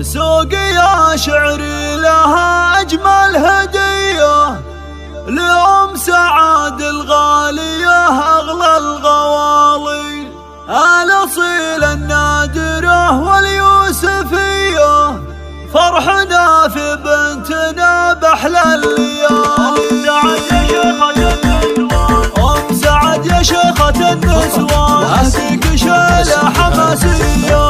سوقي يا شعري لها أجمل هدية لأم سعاد الغالية أغلى الغوالي، الأصيل النادرة واليوسفية، فرحنا في بنتنا بأحلى الليالي. أم سعد يا شيخة النسوان، أهديك شيلة حماسية.